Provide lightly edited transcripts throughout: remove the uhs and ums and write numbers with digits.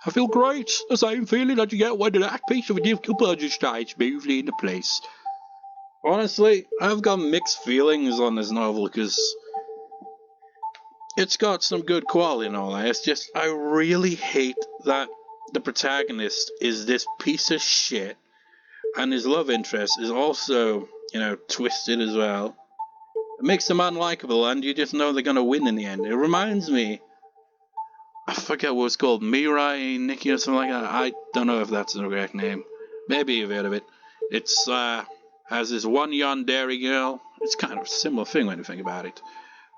I feel great. The same feeling that you get when that piece of a difficult puzzle starts smoothly into place. Honestly, I've got mixed feelings on this novel because it's got some good quality and all that. It's just, I really hate that the protagonist is this piece of shit, and his love interest is also, twisted as well. It makes them unlikable, and you just know they're gonna win in the end. It reminds me, I forget what it's called, Mirai Nikki or something like that. I don't know if that's the correct name. Maybe you've heard of it. It's, has this one yandere girl. It's kind of a similar thing when you think about it.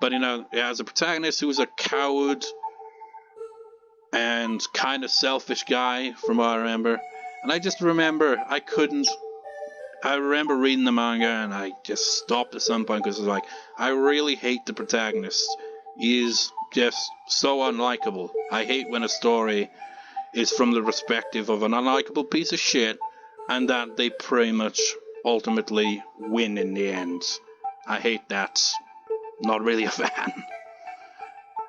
But, it has a protagonist who's a coward and kind of selfish guy, from what I remember. And I just remember I remember reading the manga and I just stopped at some point because it's like, I really hate the protagonist. He is just so unlikable. I hate when a story is from the perspective of an unlikable piece of shit and that they pretty much ultimately win in the end. I hate that. Not really a fan.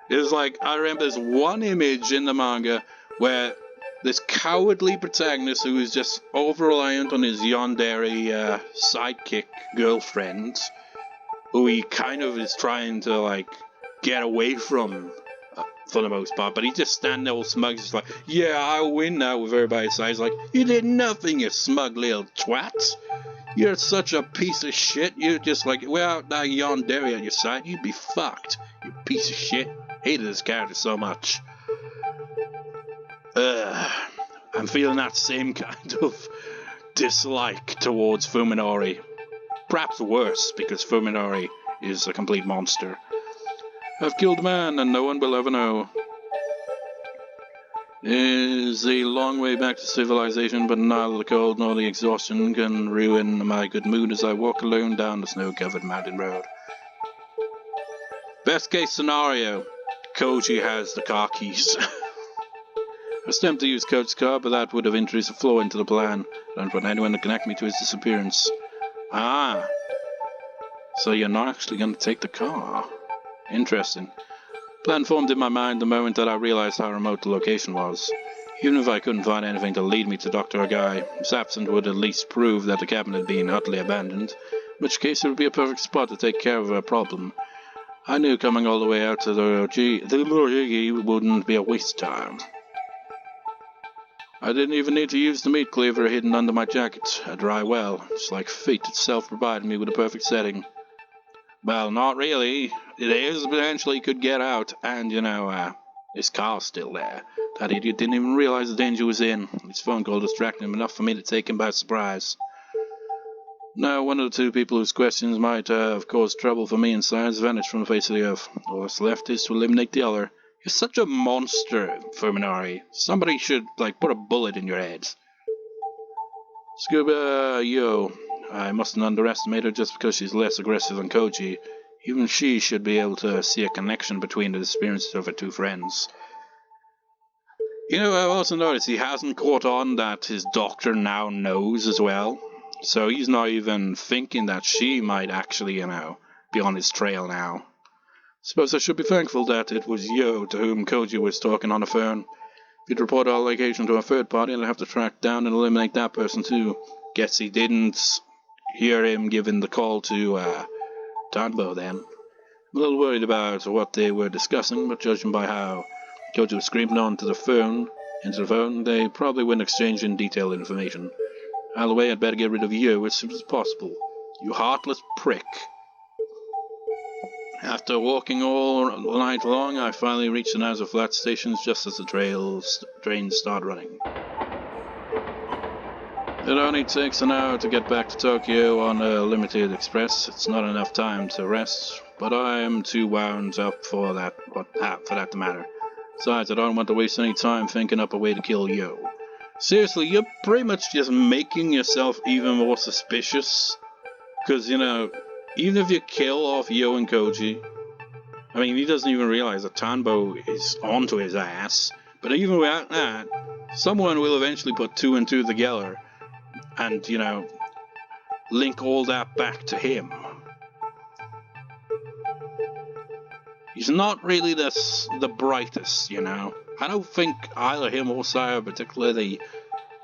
It's like, I remember there's one image in the manga where this cowardly protagonist who is just over-reliant on his yandere sidekick girlfriend, who he kind of is trying to, get away from, for the most part, but he just standing there all smug, just like, yeah, I'll win now with everybody's side. He's like, you did nothing, you smug little twat. You're such a piece of shit. You're just like, without that yandere on your side, you'd be fucked. You piece of shit. Hated this character so much. I'm feeling that same kind of dislike towards Fuminori. Perhaps worse, because Fuminori is a complete monster. I've killed a man, and no one will ever know. It is a long way back to civilization, but neither the cold nor the exhaustion can ruin my good mood as I walk alone down the snow-covered mountain road. Best case scenario, Koji has the car keys. I was tempted to use Koji's car, but that would have introduced a flaw into the plan. I don't want anyone to connect me to his disappearance. Ah, so you're not actually going to take the car. Interesting. Plan formed in my mind the moment that I realized how remote the location was. Even if I couldn't find anything to lead me to Dr. Agai, his absence would at least prove that the cabin had been utterly abandoned, in which case it would be a perfect spot to take care of a problem. I knew coming all the way out to the Rojigi wouldn't be a waste of time. I didn't even need to use the meat cleaver hidden under my jacket, a dry well. It's like fate itself provided me with a perfect setting. Well, not really. It is potentially he could get out, and, his car's still there. That idiot didn't even realize the danger was in. His phone call distracted him enough for me to take him by surprise. Now, one of the two people whose questions might have caused trouble for me inside has vanished from the face of the earth. All that's left is to eliminate the other. You're such a monster, Fuminori. Somebody should, put a bullet in your head. Scuba, yo. I mustn't underestimate her just because she's less aggressive than Koji. Even she should be able to see a connection between the experiences of her two friends. I've also noticed he hasn't caught on that his doctor now knows as well. So he's not even thinking that she might actually, be on his trail now. Suppose I should be thankful that it was Yo to whom Koji was talking on the phone. If he'd report our location to a third party, I'd have to track down and eliminate that person too. Guess he didn't hear him giving the call to, Tanbo then. I'm a little worried about what they were discussing, but judging by how Koji was screaming into the phone, they probably weren't exchanging detailed information. Either way, I'd better get rid of you as soon as possible. You heartless prick. After walking all night long, I finally reached the Nazo Flat stations just as the trains start running. It only takes an hour to get back to Tokyo on a limited express. It's not enough time to rest, but I am too wound up for that to matter. Besides, I don't want to waste any time thinking up a way to kill Yo. Seriously, you're pretty much just making yourself even more suspicious. Because, even if you kill off Yo and Koji, he doesn't even realize that Tanbo is onto his ass. But even without that, someone will eventually put two and two together and, link all that back to him. He's not really the brightest, you know. I don't think either him or Saya are particularly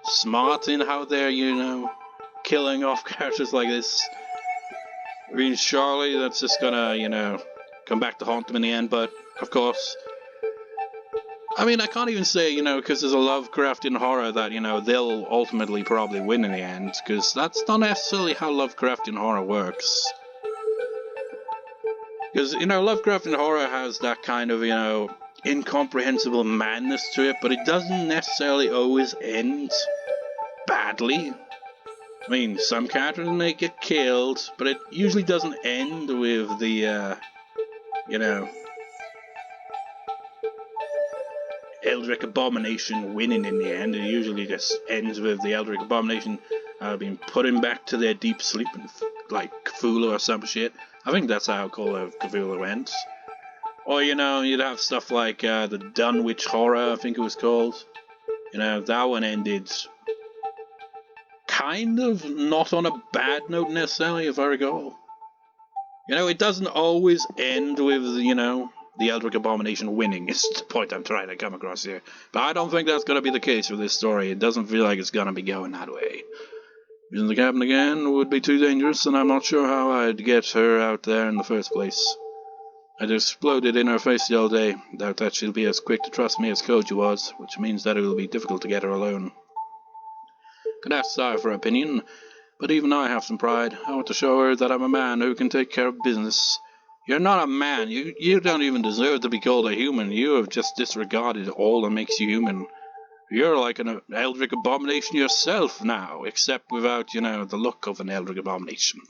smart in how they're, you know, killing off characters like this. I mean, surely that's just gonna, you know, come back to haunt them in the end, but, of course... I mean, I can't even say, you know, because there's a Lovecraftian horror that, you know, they'll ultimately probably win in the end, because that's not necessarily how Lovecraftian horror works. Because, you know, Lovecraftian horror has that kind of, you know, incomprehensible madness to it, but it doesn't necessarily always end badly. I mean, some characters may get killed, but it usually doesn't end with the, you know, Eldritch Abomination winning in the end. It usually just ends with the Eldritch Abomination being put back to their deep sleep, and like Cthulhu or some shit. I think that's how Call of Cthulhu ends. Or, you know, you'd have stuff like the Dunwich Horror, I think it was called. You know, that one ended kind of not on a bad note necessarily, if I recall. You know, it doesn't always end with, you know, the Eldritch Abomination winning, is the point I'm trying to come across here. But I don't think that's going to be the case with this story. It doesn't feel like it's going to be going that way. Using the cabin again would be too dangerous, and I'm not sure how I'd get her out there in the first place. I'd exploded in her face the other day. Doubt that she'll be as quick to trust me as Koji was, which means that it will be difficult to get her alone. Could ask Saya for her opinion, but even I have some pride. I want to show her that I'm a man who can take care of business. You're not a man. You don't even deserve to be called a human. You have just disregarded all that makes you human. You're like an Eldritch Abomination yourself now, except without, you know, the look of an Eldritch Abomination.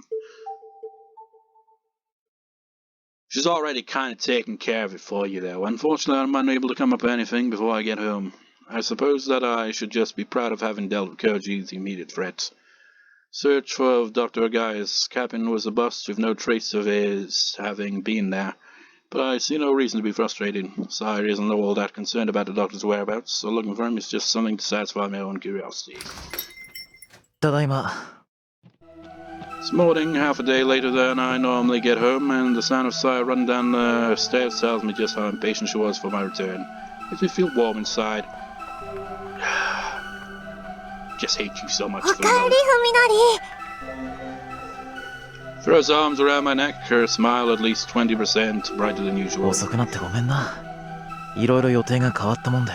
She's already kind of taken care of it for you, though. Unfortunately, I'm unable to come up with anything before I get home. I suppose that I should just be proud of having dealt with Koji, the immediate threat. Search for Dr. Agai's cabin was a bust with no trace of his having been there. But I see no reason to be frustrated. Sire isn't all that concerned about the doctor's whereabouts, so looking for him is just something to satisfy my own curiosity. Tadaima. This morning, half a day later than I normally get home, and the sound of Sire running down the stairs tells me just how impatient she was for my return. Makes me feel warm inside. Just hate you so much, Fuminori. Throws arms around my neck, her smile at least 20% brighter than usual. 遅くなってごめんな。いろいろ予定が変わったもんで。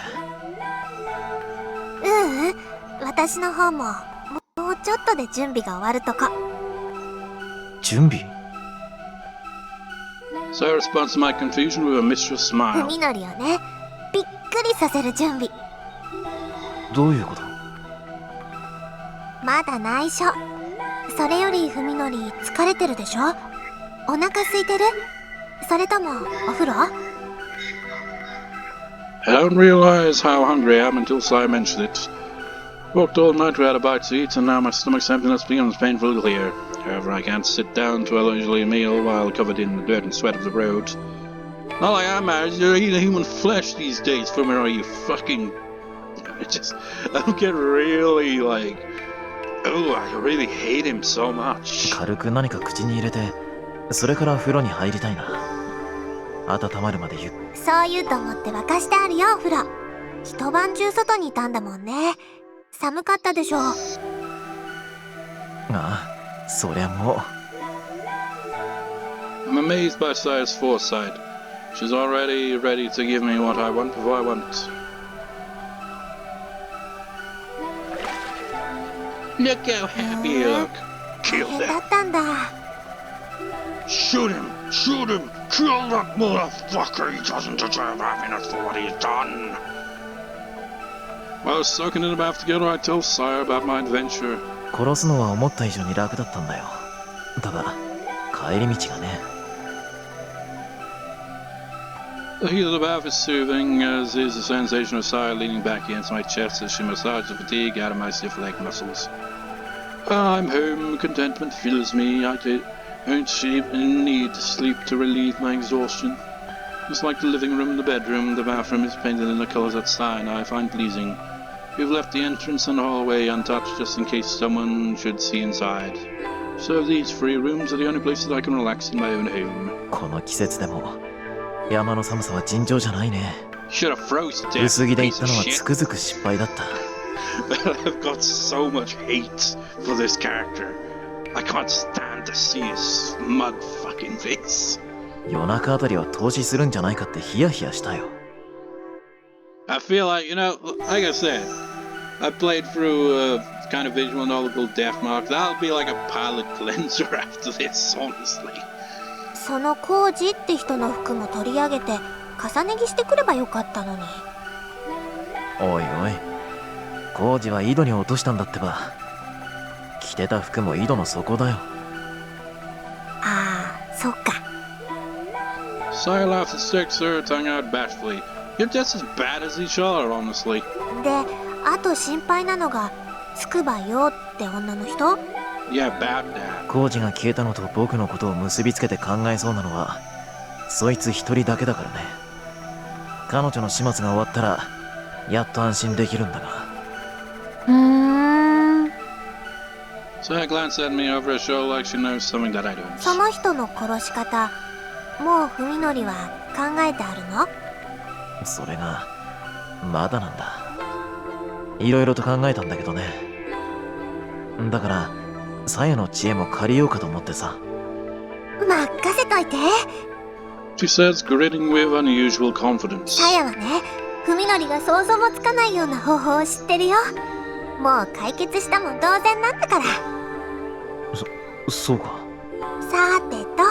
私の方ももうちょっとで準備が終わるとこ。準備? Sarah responds to my confusion with a mischievous smile. 文則をね、びっくりさせる準備。どういうこと？まだ内緒。それより文則疲れてるでしょ？お腹空いてる？それともお風呂？ I don't realize how hungry I am until Sai mentioned it. Walked all night without a bite to eat, and now my stomach's emptiness becomes painfully clear. However, I can't sit down to a leisurely meal while covered in the dirt and sweat of the road. Not like I'm married, you're eating human flesh these days, Fuminori, you fucking... I get really, like... Oh, I really hate him so much. 軽く何か口に入れて、それから風呂に入りたいな。温まるまでそう言うと思って沸かしてあるよ、お風呂。一晩中外にいたんだもんね。寒かったでしょ。ああ、そりゃもう。I'm amazed by Saya's foresight. She's already ready to give me what I want before I want it. Look how happy you look. Kill 大変だ that. ったんだ。Shoot him! Shoot him! Kill that motherfucker! He doesn't deserve happiness for what he's done! While I was soaking in the bath together, I told Saya about my adventure. 殺すのは思った以上に楽だったんだよ。ただ、帰り道がね。The heat of the bath is soothing, as is the sensation of Saya leaning back against my chest as she massages the fatigue out of my stiff leg muscles. I'm home, contentment fills me. I don't need sleep to relieve my exhaustion. Just like the living room and the bedroom, the bathroom is painted in the colours that Saya and I find pleasing. We've left the entrance and hallway untouched just in case someone should see inside. So these 3 rooms are the only places I can relax in my own home. この季節でも山の寒さは尋常じゃないね。 Should have froze to death. 薄着で行ったのは Piece of つくづく失敗だった。 I've got so much hate for this character. I can't stand to see his smug fucking face. 夜中あたりは投資するんじゃないかってヒヤヒヤしたよ。 I feel like, you know, like I said, I played through kind of visual novel called Deathmark. That'll be like a palate cleanser after this, honestly. そのコージって人の服も取り上げて重ね着してくればよかったのに。おいおい、コージは井戸に落としたんだってば。着てた服も井戸の底だよ。ああ、そっか。 Saya laughed at sticks, her tongue out bashfully. You're just as bad as each other, honestly. で、あと心配なのがつくばよって女の人。 Yeah, about that. コージが消えたのと僕のことを結びつけて考えそうなのはそいつ一人だけだからね。彼女の始末が終わったらやっと安心できるんだが。Saya glanced at me over her shoulder like she knows something that I don't. その人の殺し方、もう文則は考えてあるの？それがまだなんだ。いろいろと考えたんだけどね。だからサヤの知恵も借りようかと思ってさ。任せといて。 She says, grinning with unusual confidence. サヤはね、文則が想像もつかないような方法を知ってるよ。もう解決したも同然なんだから。そうか。さてと、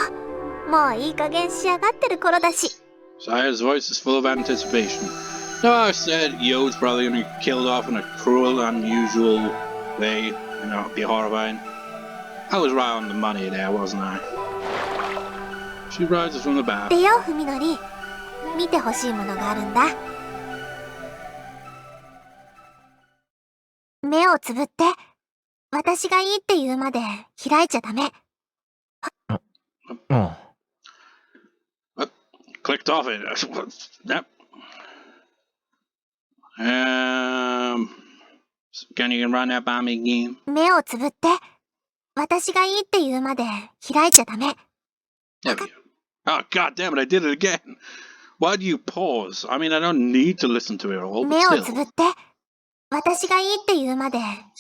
もういい加減仕上がってる頃だし。 Saya's voice is full of anticipation. No, I said Yo's probably gonna be killed off in a cruel, unusual way. You know, it'd be horrifying. I was right on the money there, wasn't I? She rises from the bath. でよ、文則。見てほしいものがあるんだ。目をつぶって。私がいいって言うまで開いちゃダメ。うん。Clicked off it. Yep. Can you run that by me again? 目をつぶって。私がいいって言うまで開いちゃダメ。 There we go. Oh, god damn it, I did it again. Why do you pause? I mean, I don't need to listen to it all, but 目をつぶ still. って。私がいいって言うまで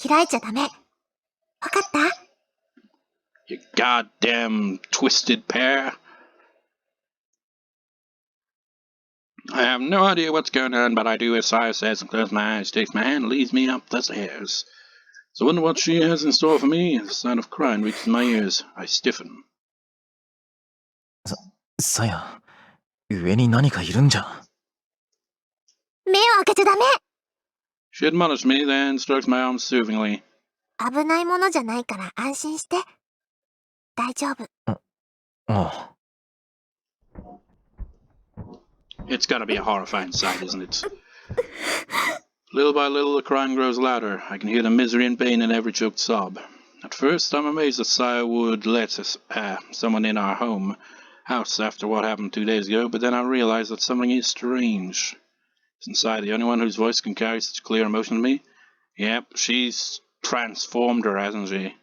開いちゃダメ。わかった？ You goddamn twisted pair. I have no idea what's going on, but I do as Saya says and close my eyes, takes my hand, and leads me up the stairs. So I wonder what she has in store for me. The sound of crying reaches my ears. I stiffen. サヤ、上に何かいるんじゃ。目を開けちゃダメ。 She admonished me, then strokes my arm soothingly. 危ないものじゃないから安心して。大丈夫。ああ。It's gotta be a horrifying sight, isn't it? Little by little, the crying grows louder. I can hear the misery and pain in every choked sob. At first, I'm amazed that Saya would let someone in our house after what happened 2 days ago, but then I realize that something is strange. Isn't Saya the only one whose voice can carry such clear emotion to me? Yep, she's transformed her, hasn't she?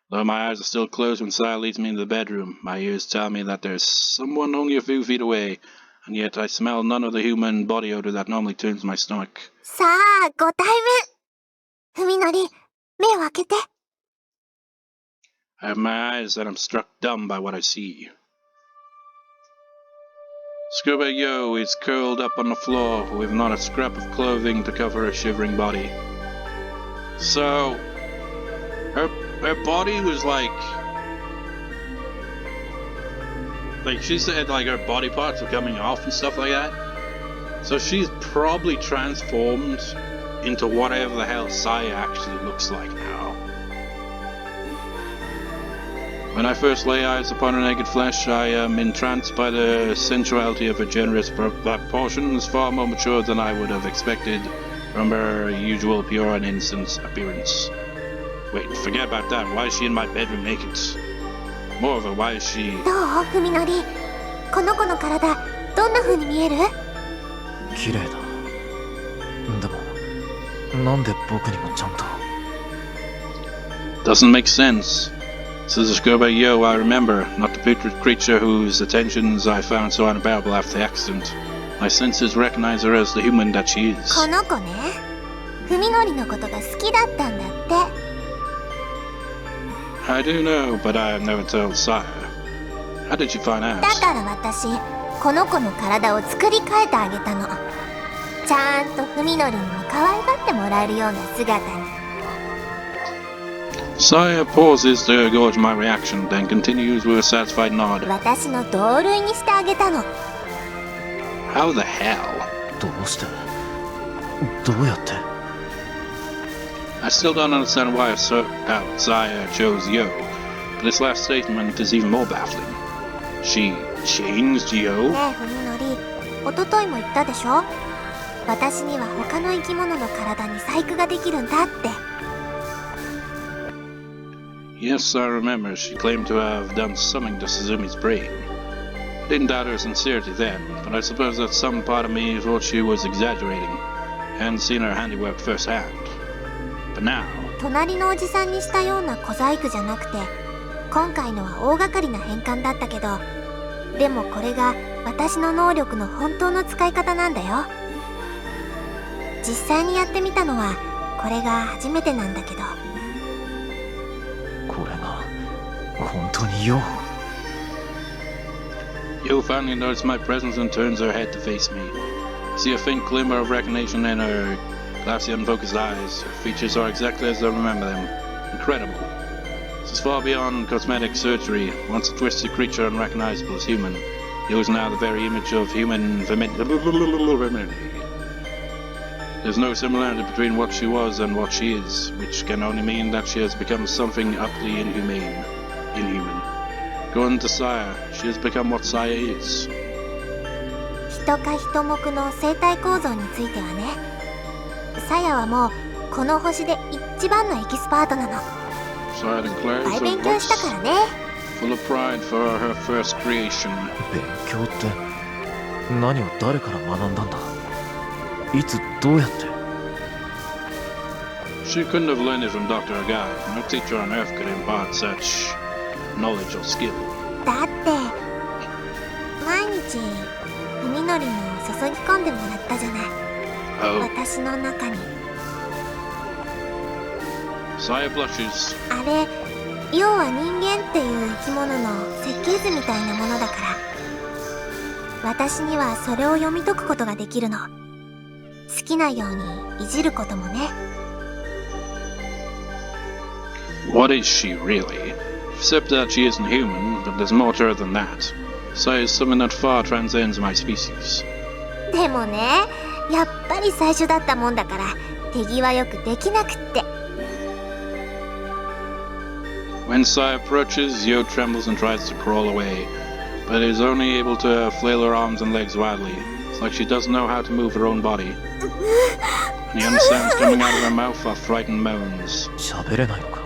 Though my eyes are still closed when Saya leads me into the bedroom, my ears tell me that there's someone only a few feet away, and yet I smell none of the human body odor that normally turns my stomach. さあ、ご対面。文則、目を開けて。I have my eyes and I'm struck dumb by what I see. Scuba Yo is curled up on the floor with not a scrap of clothing to cover her shivering body. So, her body was like she said like her body parts were coming off and stuff like that. So she's probably transformed into whatever the hell Saya actually looks like now. When I first lay eyes upon her naked flesh, I am entranced by the sensuality of her generous proportions, far more mature than I would have expected from her usual pure and innocent appearance. Wait, forget about that. Why is she in my bedroom naked? Moreover, why is she... どう、文則。この子の体、どんな風に見える？綺麗だ。でも、なんで僕にもちゃんと。 Doesn't make sense. So just go by Yo, I remember, not the putrid creature whose attentions I found so unbearable after the accident. My senses recognize her as the human that she is. この子ね、Fuminoriのことが好きだったんだって。I do know, but I have never told Sire. How did you find out? だから私、この子の体を作り変えてあげたの。ちゃんとFuminoriにも可愛がってもらえるような姿に。Sire pauses to gauge my reaction, then continues with a satisfied nod. 私の同類にしてあげたの。How the hell? どうしてどうやって I still don't understand why Sire chose Yo, but this last statement is even more baffling. She changed Yo? ねえFuminori、おとといも言ったでしょ。私には他の生き物の体に細工ができるんだって。Yes, I remember. She claimed to have done something to Suzumi's brain. I didn't doubt her sincerity then, but I suppose that some part of me thought she was exaggerating, and seen her handiwork firsthand. But now... 隣のおじさんにしたような小細工じゃなくて、今回のは大掛かりな変換だったけど、でもこれが私の能力の本当の使い方なんだよ。実際にやってみたのはこれが初めてなんだけど。これが本当によ。Yo finally noticed my presence and turns her head to face me. I see a faint glimmer of recognition in her glassy, unfocused eyes. Her features are exactly as I remember them. Incredible. This is far beyond cosmetic surgery. Once a twisted creature unrecognizable as human, Yo is now the very image of human femininity. There's no similarity between what she was and what she is, which can only mean that she has become something utterly inhuman. Going to Sire, she has become what Sire is. 人か人目の生態構造についてはね、サヤはもうこの星で一番のエキスパートなの。Sire declares 大 her 勉強したからね。 full of pride for her first creation. 勉強って何を誰から学んだんだいつどうやって She couldn't have learned it from Dr. Agai. No teacher on Earth could impart such knowledge or skill. だって毎日Fuminoriに注ぎ込んでもらったじゃない。 Oh, 私の中に。 Sire blushes. あれ、要は人間っていう生き物の設計図みたいなものだから、私にはそれを読み解くことができるの。好きなようにいじることもね。 What is she really? Except that she isn't human, but there's more to her than that. Sire is something that far transcends my species. でもね、やっぱり最初だったもんだから手際よくできなくって。 When Sire approaches, Yo trembles and tries to crawl away, but is only able to flail her arms and legs wildly. It's like she doesn't know how to move her own body. And the only sounds coming out of her mouth are frightened moans. 喋れないのか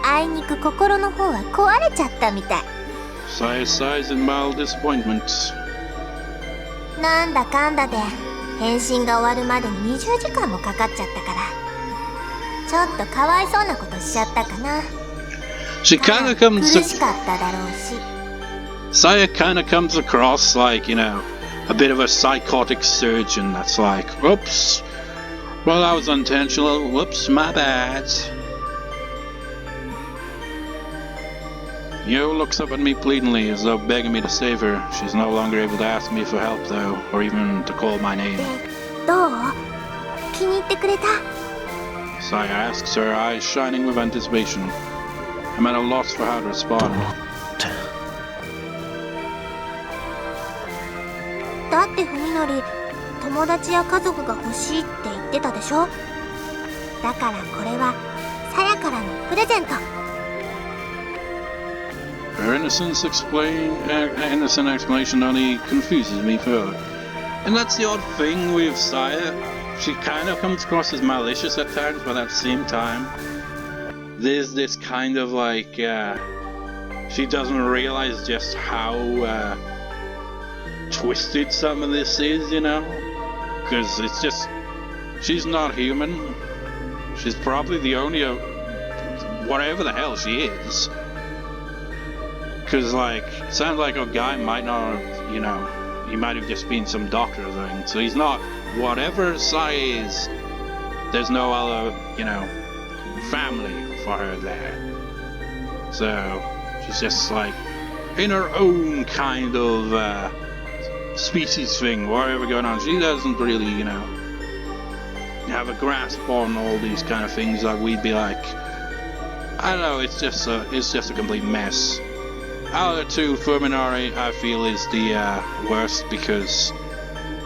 あいにく心の方は壊れちゃったみたい。 Sire sighs in mild disappointment. なんだかんだで変身が終わるまでに20時間もかかっちゃったから、ちょっとかわいそうなことしちゃったかな。 She kind of 苦 comes. しかっただろうし。 Sire kind of comes across like, you know, a bit of a psychotic surgeon that's like, whoops, well, that was unintentional, whoops, my bad. Yo looks up at me pleadingly as though begging me to save her. She's no longer able to ask me for help though, or even to call my name. で、どう？気に入ってくれた？ Sire asks, her eyes shining with anticipation. I'm at a loss for how to respond. ってだってFuminori、友達や家族が欲しいって言ってたでしょ。だからこれはサヤからのプレゼント。 Her innocent explanation only confuses me further. And that's the odd thing with Sire. She kind of comes across as malicious at times, but at the same time, there's this kind of like, she doesn't realize just how twisted some of this is, you know? Because it's just, she's not human. She's probably the only whatever the hell she is. Because, like, it sounds like a guy might not have, you know, he might have just been some doctor or something. So he's not, whatever Saya is, there's no other, you know, family for her there. So she's just like in her own kind of species thing, whatever going on. She doesn't really, you know, have a grasp on all these kind of things that we'd be like, I don't know, it's just a complete mess. Out of the two, Fuminori, I feel, is the worst, because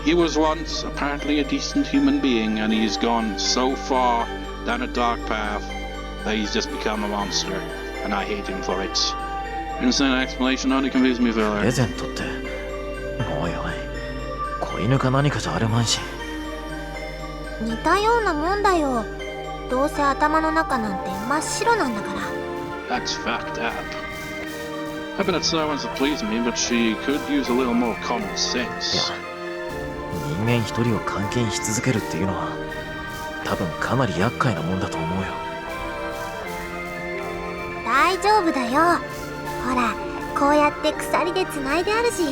he was once apparently a decent human being, and he's gone so far down a dark path that he's just become a monster, and I hate him for it. Instant explanation only confused me further. プレゼントっておいおい子犬か何かじゃあるまいし。似たようなもんだよ。どうせ頭の中なんて真っ白なんだから。 That's fucked up. I bet Saya wants to please me, but she could use a little more common sense. いや、人間一人を監禁し続けるっていうのは多分かなり厄介なもんだと思うよ。大丈夫だよ。ほら、こうやって鎖で繋いであるし。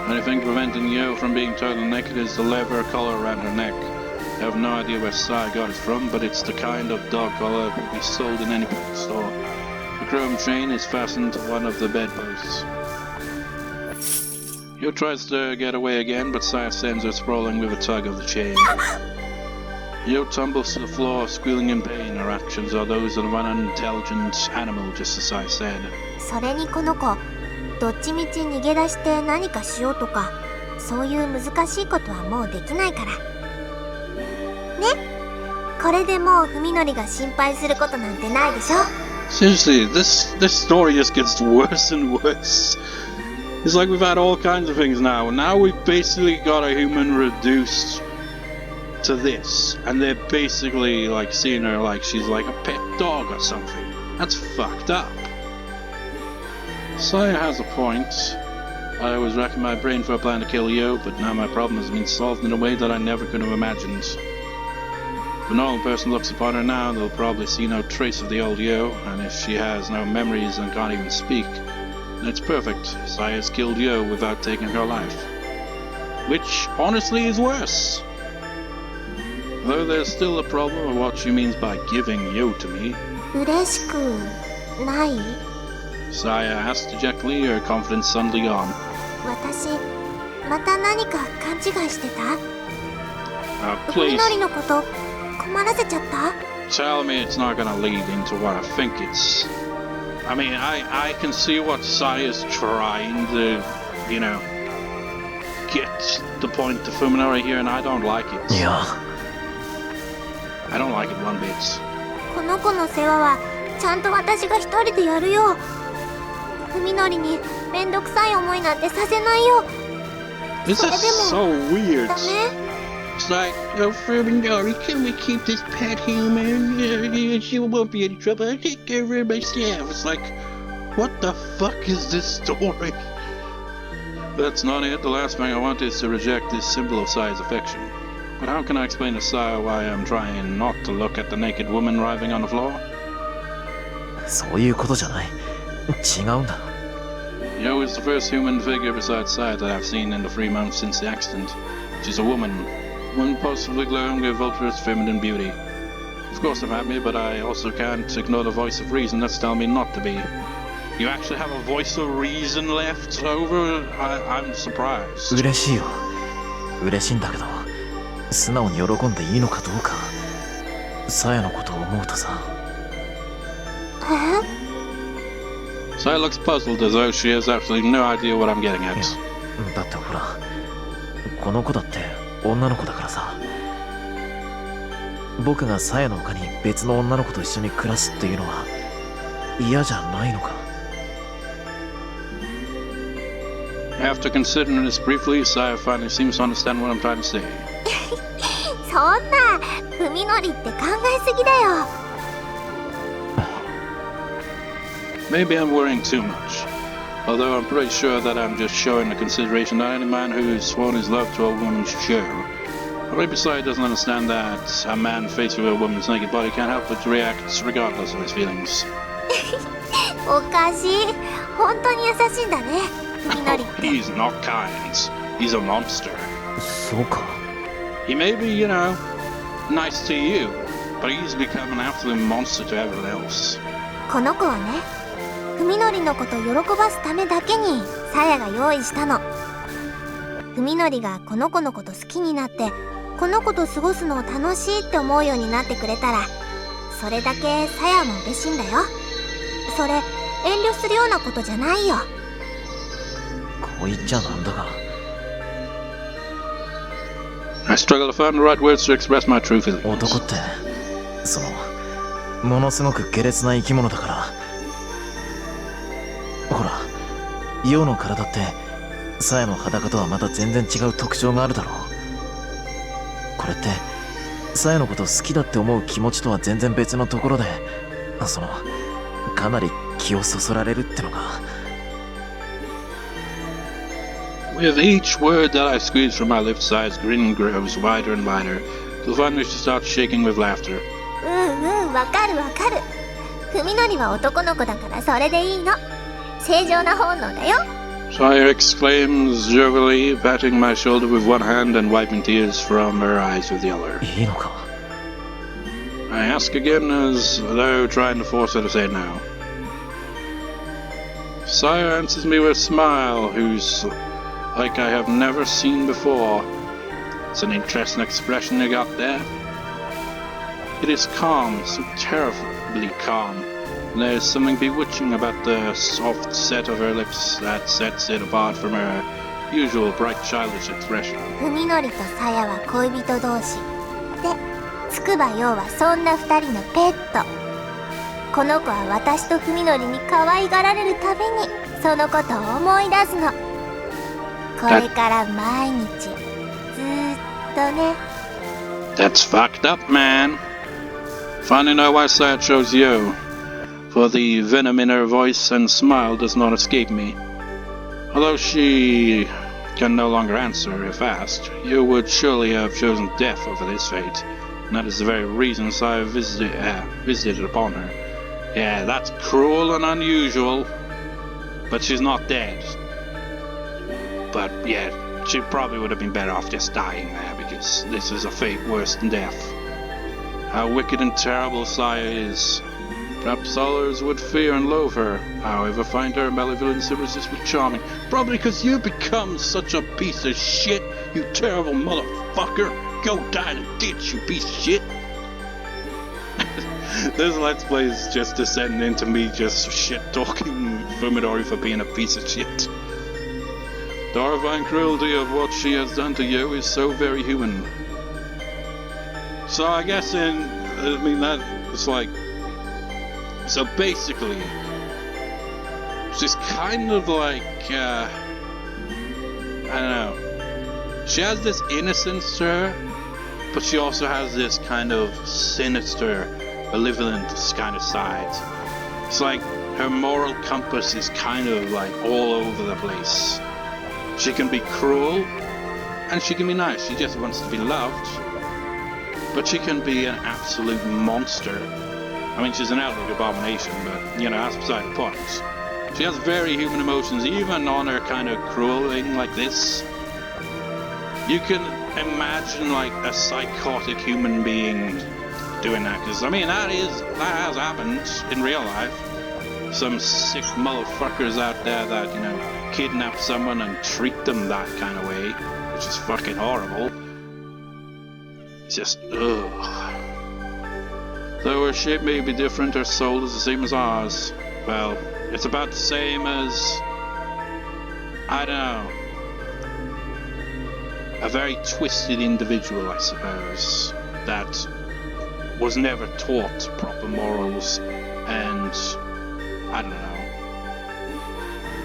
Anything preventing Yo from being totally naked is the leather collar around her neck. I have no idea where Saya got it from, but it's the kind of dog collar that would be sold in any pet store. The chrome chain is fastened to one of the bedposts. Yo tries to get away again, but Saya sends her sprawling with a tug of the chain. Yo tumbles to the floor, squealing in pain. Her actions are those of an unintelligent animal, just as I said. それにこの子、どっちみち逃げ出して何かしようとか、そういう難しいことはもうできないから。ね？これでもうFuminoriが心配することなんてないでしょ？ Seriously, this story just gets worse and worse. It's like we've had all kinds of things now. Now we've basically got a human reduced to this, and they're basically like seeing her like she's like a pet dog or something. That's fucked up. Saya has a point. I was racking my brain for a plan to kill Yo, but now my problem has been solved in a way that I never could have imagined. If a normal person looks upon her now, they'll probably see no trace of the old Yo, and if she has no memories and can't even speak, then it's perfect. Saya's killed Yo without taking her life. Which, honestly, is worse. Though there's still a problem of what she means by giving Yo to me. 嬉しくない？ Saya asked dejectedly, her confidence suddenly gone. 私、また何か勘違いしてた？ Please, Fuminoriのこと困らせちゃった？ tell me it's not gonna lead into what I think it's... I mean, I can see what Saya's trying to, you know, get the point to Fuminori here, and I don't like it. いや、 I don't like it one bit. この子の世話はちゃんと私が一人でやるよ。Fuminoriにめんどくさい思いなんてさせないよ。 This is so weird. ダメ？ It's like, oh, Fuminori, can we keep this pet human? She won't be any trouble. I'll take care of her myself. It's like, what the fuck is this story? That's not it. The last thing I want is to reject this symbol of Saya's affection. But how can I explain to Saya why I'm trying not to look at the naked woman writhing on the floor? そういうことじゃない。違うんだ。 Yo is the first human figure besides Saya that I've seen in the 3 months since the accident. She's a woman possibly glowing with ultra feminine beauty. Of course I'm happy, but I also can't ignore the voice of reason that's telling me not to be. You actually have a voice of reason left over? I'm surprised. 嬉しいよ。嬉しいんだけど、素直に喜んでいいのかどうか。さやのことを思うとさ。Saya looks puzzled as though she has absolutely no idea what I'm getting at. だってほら、この子だって女の子だからさ。僕がさやの他に別の女の子と一緒に暮らすっていうのは嫌じゃないのか。 After considering this briefly, Saya finally seems to understand what I'm trying to say. そんな、Fuminoriって考えすぎだよ。 Maybe I'm worrying too much. Although I'm pretty sure that I'm just showing the consideration that any man who's sworn his love to a woman should show. Maybe Saya doesn't understand that a man faced with a woman's naked body can't help but react regardless of his feelings. おかしい。本当に優しいんだね、みのりって。He's not kind. He's a monster. そうか。 He may be, you know, nice to you, but he's become an absolute monster to everyone else. この子はね、ふみのりのことを喜ばすためだけにさやが用意したの。ふみのりがこの子のこと好きになってこの子と過ごすのを楽しいって思うようになってくれたら、それだけさやも嬉しいんだよ。それ遠慮するようなことじゃないよ。こう言っちゃなんだが。I struggle to find the right words to express my true feelings. 男ってそのものすごく下劣な生き物だから。ほら、陽の体ってさやの裸とはまた全然違う特徴があるだろう。これってさやのこと好きだって思う気持ちとは全然別のところで、そのかなり気をそそられるってのが。With each word that I squeeze from my lips, Saya's grin grows wider and wider, till finally she starts shaking with laughter. わかるわかる。ふみのりは男の子だからそれでいいの。正常な本能だよ。Saya exclaims jovially, patting my shoulder with one hand and wiping tears from her eyes with the other. いいのか。 I ask again as though trying to force her to say no. Saya answers me with a smile whose like I have never seen before. It's an interesting expression you got there. It is calm, so terribly calm. And there's something bewitching about the soft set of her lips that sets it apart from her usual bright childish expression. ふみのりとさやは恋人同士で、つくばようはそんな二人のペット。この子は私とふみのりに可愛がられるたびにそのことを思い出すの。これから毎日ずーっとね。 That's fucked up, man. Finally know why Saya chose you. For the venom in her voice and smile does not escape me. Although she can no longer answer if asked, you would surely have chosen death over this fate. And that is the very reason Saya visited upon her. Yeah, that's cruel and unusual. But she's not dead. But yeah, she probably would have been better off just dying there, because this is a fate worse than death. How wicked and terrible Saya is. Perhaps others would fear and loathe her, however find her malevolence irresistibly charming. Probably because you become such a piece of shit, you terrible motherfucker. Go die in a ditch, you piece of shit. This Let's Play is just descending into me just shit-talking Fuminori for being a piece of shit. The horrifying cruelty of what she has done to you is so very human. So I guess that it's like... So basically, she's kind of like, I don't know. She has this innocence to her, but she also has this kind of sinister, malevolent kind of side. It's like her moral compass is kind of like all over the place. She can be cruel, and she can be nice. She just wants to be loved. But she can be an absolute monster. I mean, she's an outright abomination, but, you know, that's beside the point. She has very human emotions, even on her kind of cruel thing like this. You can imagine, like, a psychotic human being doing that, because, I mean, that has happened in real life. Some sick motherfuckers out there that, you know, kidnap someone and treat them that kind of way, which is fucking horrible. It's just, ugh. Though her shape may be different, her soul is the same as ours. Well, it's about the same as... I don't know. A very twisted individual, I suppose, that was never taught proper morals, and... I don't know.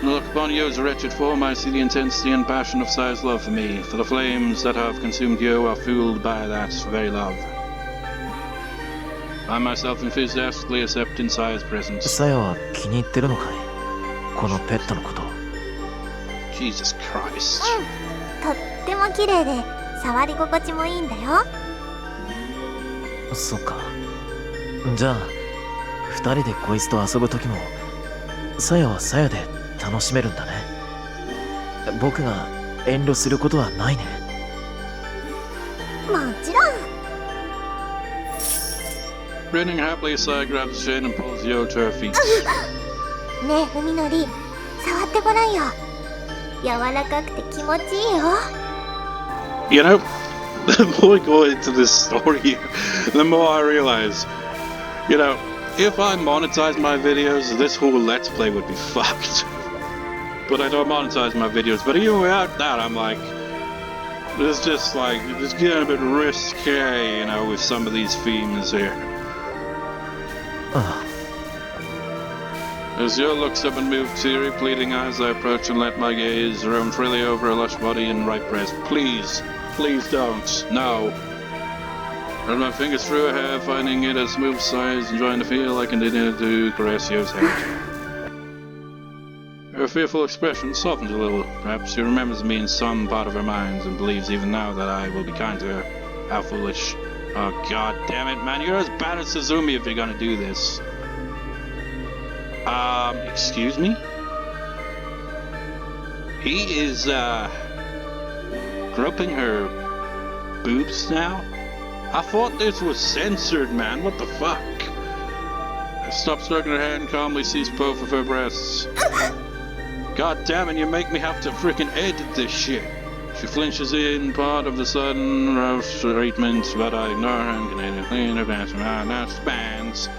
When I look upon you as a wretched form, I see the intensity and passion of Saya's love for me, for the flames that have consumed you are fueled by that very love. I myself enthusiastically accept in Saya's presence. さやは気に入ってるのかい？このペットのこと。Jesus Christ. とっても綺麗で触り心地もいいんだよ。そっか。じゃあ二人でこいつと遊ぶ時もさやはさやで楽しめるんだね。僕が遠慮することはないね。もちろん。 Grinning happily, Saya grabs the chain and pulls Yo to her feet. ねえ海のり、触ってごらんよ。柔らかくて気持ちいいよ。You know, the more I go into this story, the more I realize, you know, if I monetized my videos, this whole Let's Play would be fucked. But I don't monetize my videos. But even without that, I'm like, it's just like, it's getting a bit risque, you know, with some of these themes here. As Yo looks up and moves teary, pleading eyes, I approach and let my gaze roam freely over her lush body and right breast. Please, please don't. No. Run my fingers through her hair, finding it a smooth size and trying to feel I continue to caress Yo's head. Her fearful expression softens a little. Perhaps she remembers me in some part of her mind and believes even now that I will be kind to her. How foolish. Oh god damn it, man. You're as bad as Suzumi if you're gonna do this. Excuse me? He is, groping her boobs now? I thought this was censored, man. What the fuck? I stop stroking her hair and calmly seize both of her breasts. God damn it, you make me have to freaking edit this shit. She flinches in part of the sudden rough treatment, but I ignore her and continue cleaning her pants from her now spans.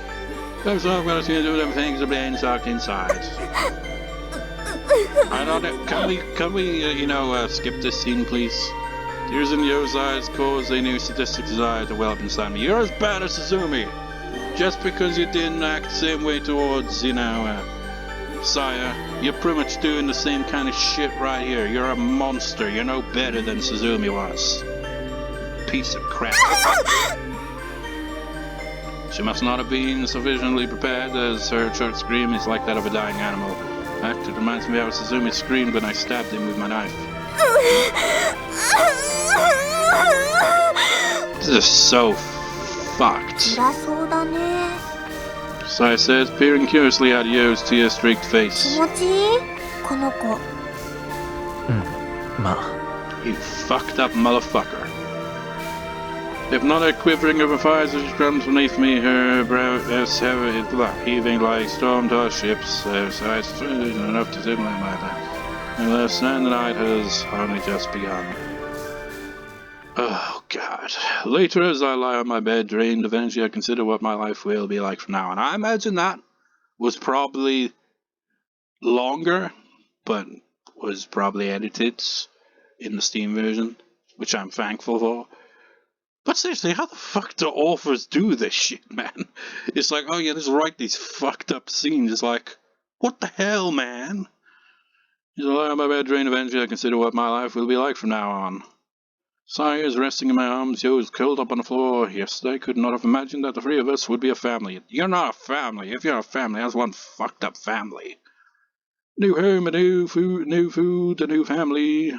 I'm so gonna see do them things are being sucked inside. I don't know, can we, you know, skip this scene, please? Tears in Yo's eyes cause a new sadistic desire to well up inside me. You're as bad as Suzumi! Just because you didn't act the same way towards, you know, Saya, you're pretty much doing the same kind of shit right here. You're a monster. You're no better than Suzumi was. Piece of crap. She must not have been sufficiently prepared, as her short scream is like that of a dying animal. In fact, it reminds me how Suzumi screamed when I stabbed him with my knife. This is so fucked. Saya says, peering curiously at Yo's tear-streaked face. You fucked up motherfucker. If not a quivering of a fire as she crumbs beneath me, her brow is heaving like storm-tossed ships. Her sighs enough to simulate my life. And the sun the night has only just begun. Oh god. Later, as I lie on my bed, drained, eventually I consider what my life will be like from now on. I imagine that was probably longer, but was probably edited in the Steam version, which I'm thankful for. But seriously, how the fuck do authors do this shit, man? It's like, oh yeah, just write these fucked up scenes. It's like, what the hell, man? As I lie on my bed, drained, eventually I consider what my life will be like from now on. Saya is resting in my arms. Yo is curled up on the floor. Yesterday I could not have imagined that the three of us would be a family. You're not a family. If you're a family, that's one fucked up family. New home, a new food, a new family.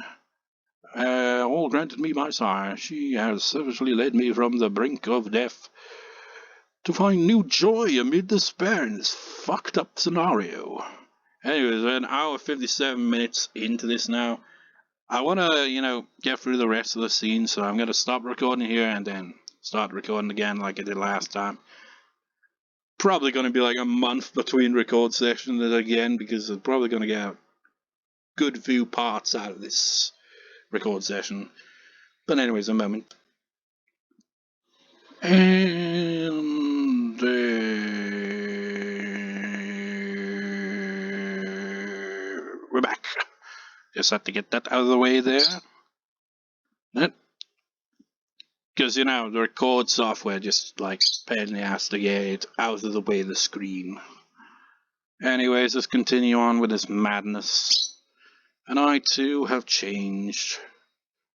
All granted me by Saya. She has savagely led me from the brink of death to find new joy amid despair in this fucked up scenario. Anyways, we're an hour 57 minutes into this now. I want to, you know, get through the rest of the scene, so I'm going to stop recording here and then start recording again like I did last time. Probably going to be like a month between record sessions again, because I'm probably going to get a good few parts out of this record session. But anyways, a moment. And we're back. Just have to get that out of the way there. Because, you know, the record software just, like, pain in the ass to get it out of the way of the screen. Anyways, let's continue on with this madness. And I, too, have changed.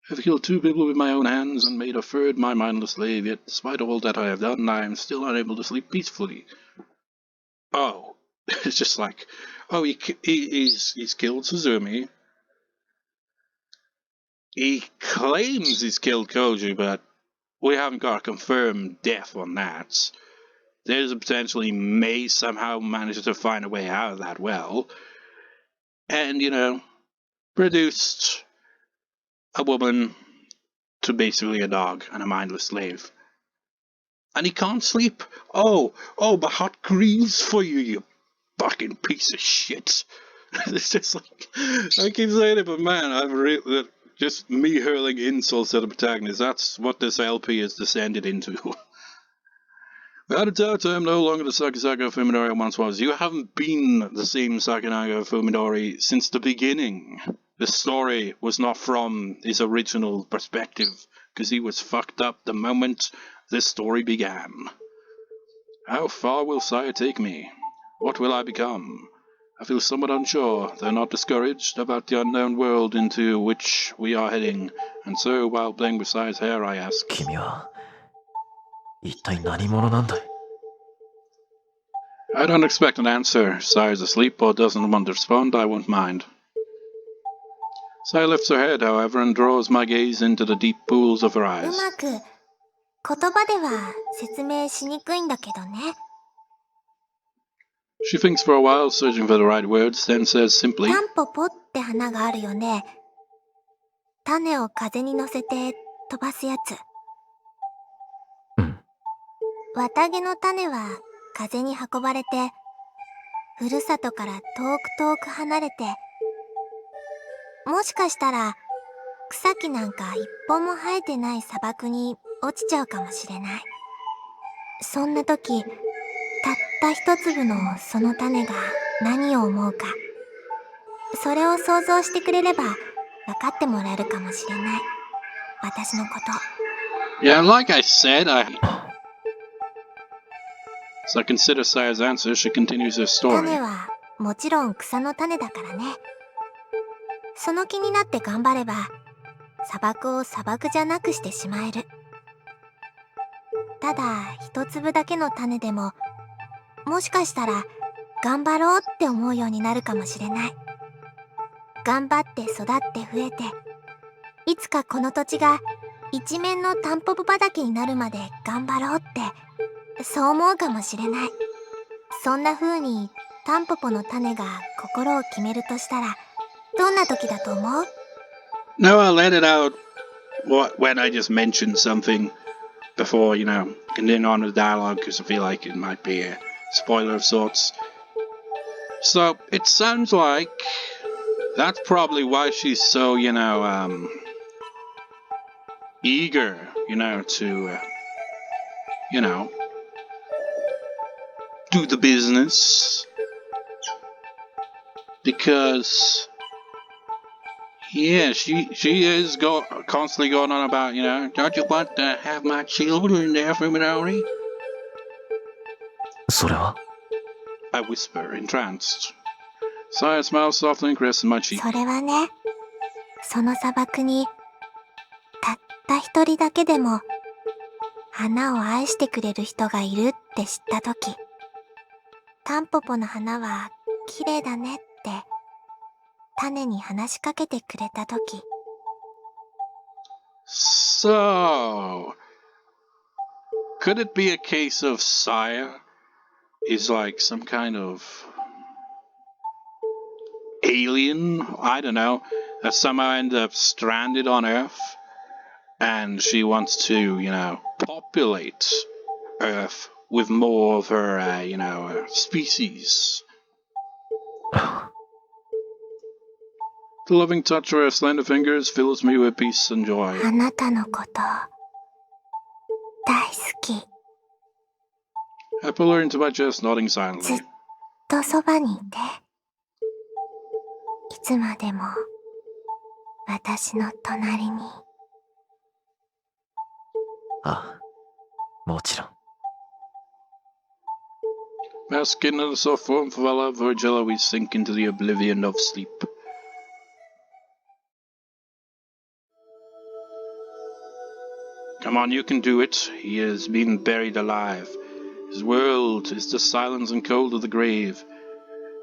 I've killed 2 people with my own hands and made a third my mindless slave, yet despite all that I have done, I am still unable to sleep peacefully. Oh. It's just like, oh, he's killed Suzumi. He claims he's killed Koji, but we haven't got a confirmed death on that. There's a potential he may somehow manage to find a way out of that well. And, produced a woman to basically a dog and a mindless slave. And he can't sleep. Oh, my heart grieves for you, you fucking piece of shit. It's just like, I keep saying it, but man, just me hurling insults at the protagonist, that's what this LP has descended into. Without a doubt, I am no longer the Sakisaka Fuminori I once was. You haven't been the same Sakinaga Fuminori since the beginning. The story was not from his original perspective, because he was fucked up the moment this story began. How far will Saya take me? What will I become? I feel somewhat unsure, though not discouraged, about the unknown world into which we are heading, and so, while playing with Saya's hair, I ask, 君は一体何者なんだい? I don't expect an answer. Saya's asleep or doesn't want to respond, I won't mind. Saya lifts her head, however, and draws my gaze into the deep pools of her う eyes. まく言葉では説明しにくいんだけどね。 She thinks for a while, searching for the right words, then says simply, タンポポって花があるよね。種を風に乗せて飛ばすやつ。綿毛の種は風に運ばれて、ふるさとから遠く遠く離れて、もしかしたら草木なんか一本も生えてない砂漠に落ちちゃうかもしれない。そんな時、たった一粒のその種が何を思うか。それを想像してくれれば分かってもらえるかもしれない。私のこと。Yeah, like I said, So I consider Saya's answer, she continues her story. 種はもちろん草の種だからね。その気になって頑張れば、砂漠を砂漠じゃなくしてしまえる。ただ一粒だけの種でも、もしかしたら頑張ろうって思うようになるかもしれない。頑張って育って増えて、いつかこの土地が一面のタンポポ畑になるまで頑張ろうって、そう思うかもしれない。そんな風にタンポポの種が心を決めるとしたら、どんな時だと思う? No, I'll let it out when I just mentioned something before, continuing on with the dialogue, because I feel like it might be a spoiler of sorts. So, it sounds like that's probably why she's so, eager, to, do the business. Because, yeah, she is constantly going on about, don't you want to have my children there, Fuminori? それは I whisper, entranced. Saya smiles softly and caresses my cheek. それはね、その砂漠にたった一人だけでも花を愛してくれる人がいるって知ったとき、タンポポの花は綺麗だねって種に話しかけてくれたとき。 So, could it be a case of Saya is like some kind of alien? I don't know. That somehow ended up stranded on Earth, and she wants to, populate Earth with more of her, species. The loving touch of her slender fingers fills me with peace and joy. あなたのこと大好き。 I pull her into my chest, nodding ずっ silently. とそばにいて。いつまでも私の隣に。ああ、もちろん。 Bask in the soft warmth of our love, Virgilla, we sink into the oblivion of sleep. Come on, you can do it. He has been buried alive. His world is the silence and cold of the grave.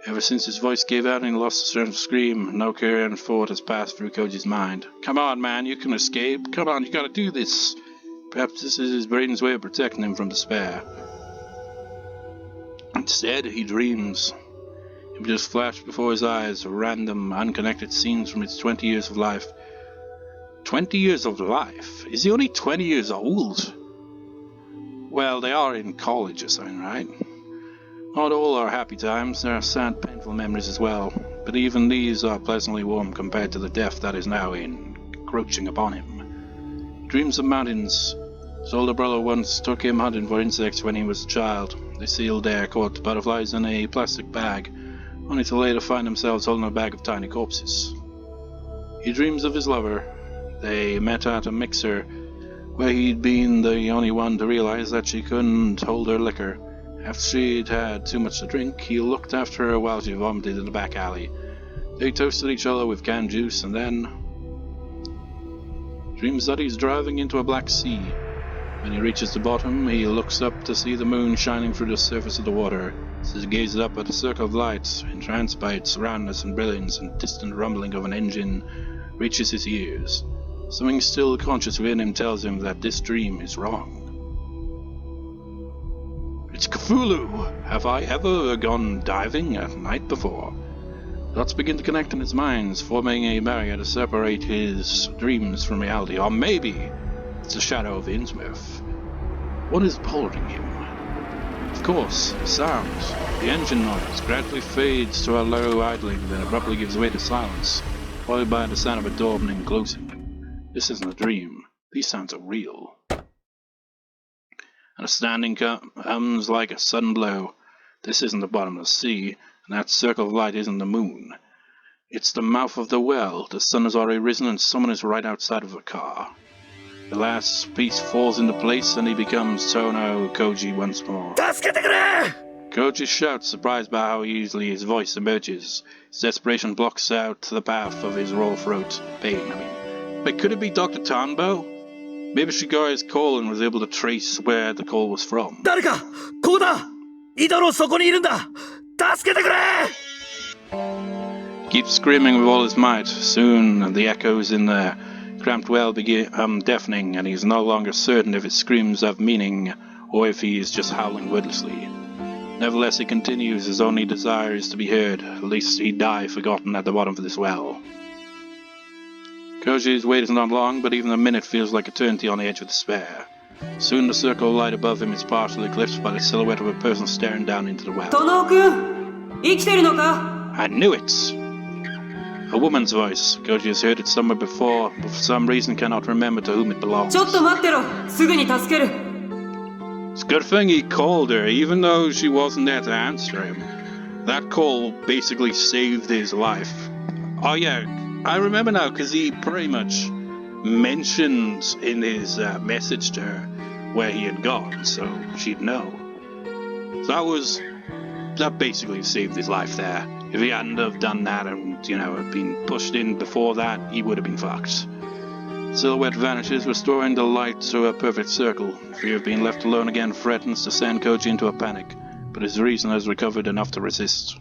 Ever since his voice gave out and he lost the strength to scream, no coherent thought has passed through Koji's mind. Come on, man, you can escape. Come on, you gotta do this. Perhaps this is his brain's way of protecting him from despair. Instead, he dreams. Images flash before his eyes, random, unconnected scenes from his 20 years of life. 20 years of life? Is he only 20 years old? Well, they are in college or something, right? Not all are happy times, there are sad, painful memories as well, but even these are pleasantly warm compared to the death that is now encroaching upon him. He dreams of mountains. His older brother once took him hunting for insects when he was a child. They sealed there, caught butterflies in a plastic bag, only to later find themselves holding a bag of tiny corpses. He dreams of his lover. They met at a mixer, where he'd been the only one to realize that she couldn't hold her liquor. After she'd had too much to drink, he looked after her while she vomited in the back alley. They toasted each other with canned juice, and then dreams that he's driving into a black sea. When he reaches the bottom, he looks up to see the moon shining through the surface of the water. As he gazes up at a circle of lights, entranced by its roundness and brilliance, and distant rumbling of an engine reaches his ears. Something still conscious within him tells him that this dream is wrong. It's Cthulhu! Have I ever gone diving at night before? Thoughts begin to connect in his mind, forming a barrier to separate his dreams from reality. Or maybe it's the shadow of Innsmouth. What is bothering him? Of course, sound. The engine noise gradually fades to a low idling, then abruptly gives way to silence, followed by the sound of a door opening and closing. This isn't a dream. These sounds are real. And a standing comes like a sudden blow. This isn't the bottom of the sea, and that circle of light isn't the moon. It's the mouth of the well. The sun has already risen and someone is right outside of the car. The last piece falls into place and he becomes Tono Koji once more. Koji shouts, surprised by how easily his voice emerges. His desperation blocks out the path of his raw throat. Pain, I mean. But could it be Dr. Tanbo? Maybe she got his call and was able to trace where the call was from. Keeps screaming with all his might. Soon the echoes in the cramped well begin deafening, and he's no longer certain if his screams have meaning or if he is just howling wordlessly. Nevertheless, he continues. His only desire is to be heard. At least he'd die forgotten at the bottom of this well. Koji's wait is not long, but even a minute feels like eternity on the edge of despair. Soon the circle of light above him is partially eclipsed by the silhouette of a person staring down into the well. I knew it! A woman's voice. Koji has heard it somewhere before, but for some reason cannot remember to whom it belongs. It's a good thing he called her, even though she wasn't there to answer him. That call basically saved his life. Oh yeah, I remember now, because he pretty much mentioned in his message to her where he had gone, so she'd know. So that basically saved his life there. If he hadn't have done that and, had been pushed in before that, he would have been fucked. Silhouette vanishes, restoring the light to a perfect circle. Fear of being left alone again threatens to send Koji into a panic, but his reason has recovered enough to resist.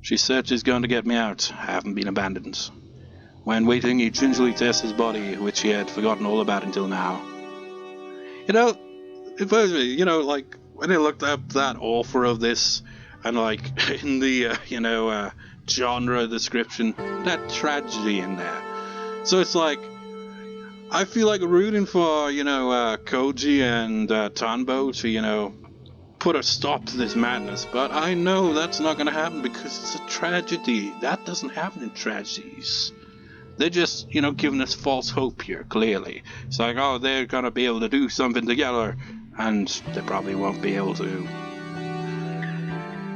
She said she's going to get me out. I haven't been abandoned. When waiting, he gingerly tests his body, which he had forgotten all about until now. It was me, like, when I looked up that author of this, and like, in the, genre description, that tragedy in there. So it's like, I feel like rooting for, Koji and Tanbo to, put a stop to this madness, but I know that's not going to happen because it's a tragedy. That doesn't happen in tragedies. They're just, giving us false hope here, clearly. It's like, oh, they're going to be able to do something together, and they probably won't be able to.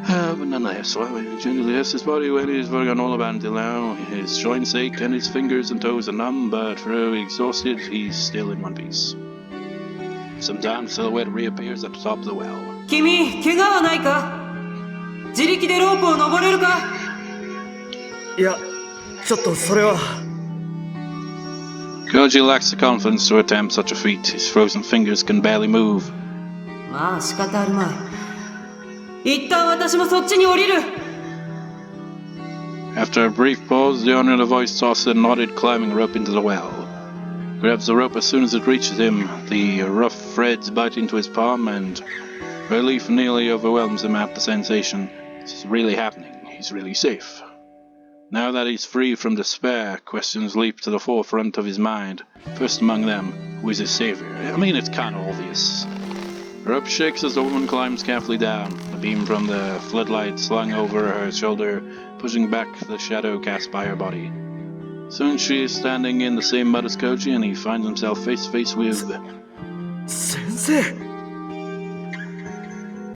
But nonetheless, so I gingerly tests his body when he's forgotten all about until now. His joints ache and his fingers and toes are numb, but though exhausted, he's still in one piece. Sometimes silhouette reappears at the top of the well. Koji lacks the confidence to attempt such a feat. His frozen fingers can barely move. After a brief pause, the owner of the voice tosses a knotted climbing rope into the well. Grabs the rope as soon as it reaches him, the rough threads bite into his palm, and relief nearly overwhelms him at the sensation. This is really happening. He's really safe. Now that he's free from despair, questions leap to the forefront of his mind. First among them, who is his savior? I mean, it's kinda obvious. The rope shakes as the woman climbs carefully down, a beam from the floodlight slung over her shoulder, pushing back the shadow cast by her body. Soon she is standing in the same mud as Koji, and he finds himself face to face with... 先生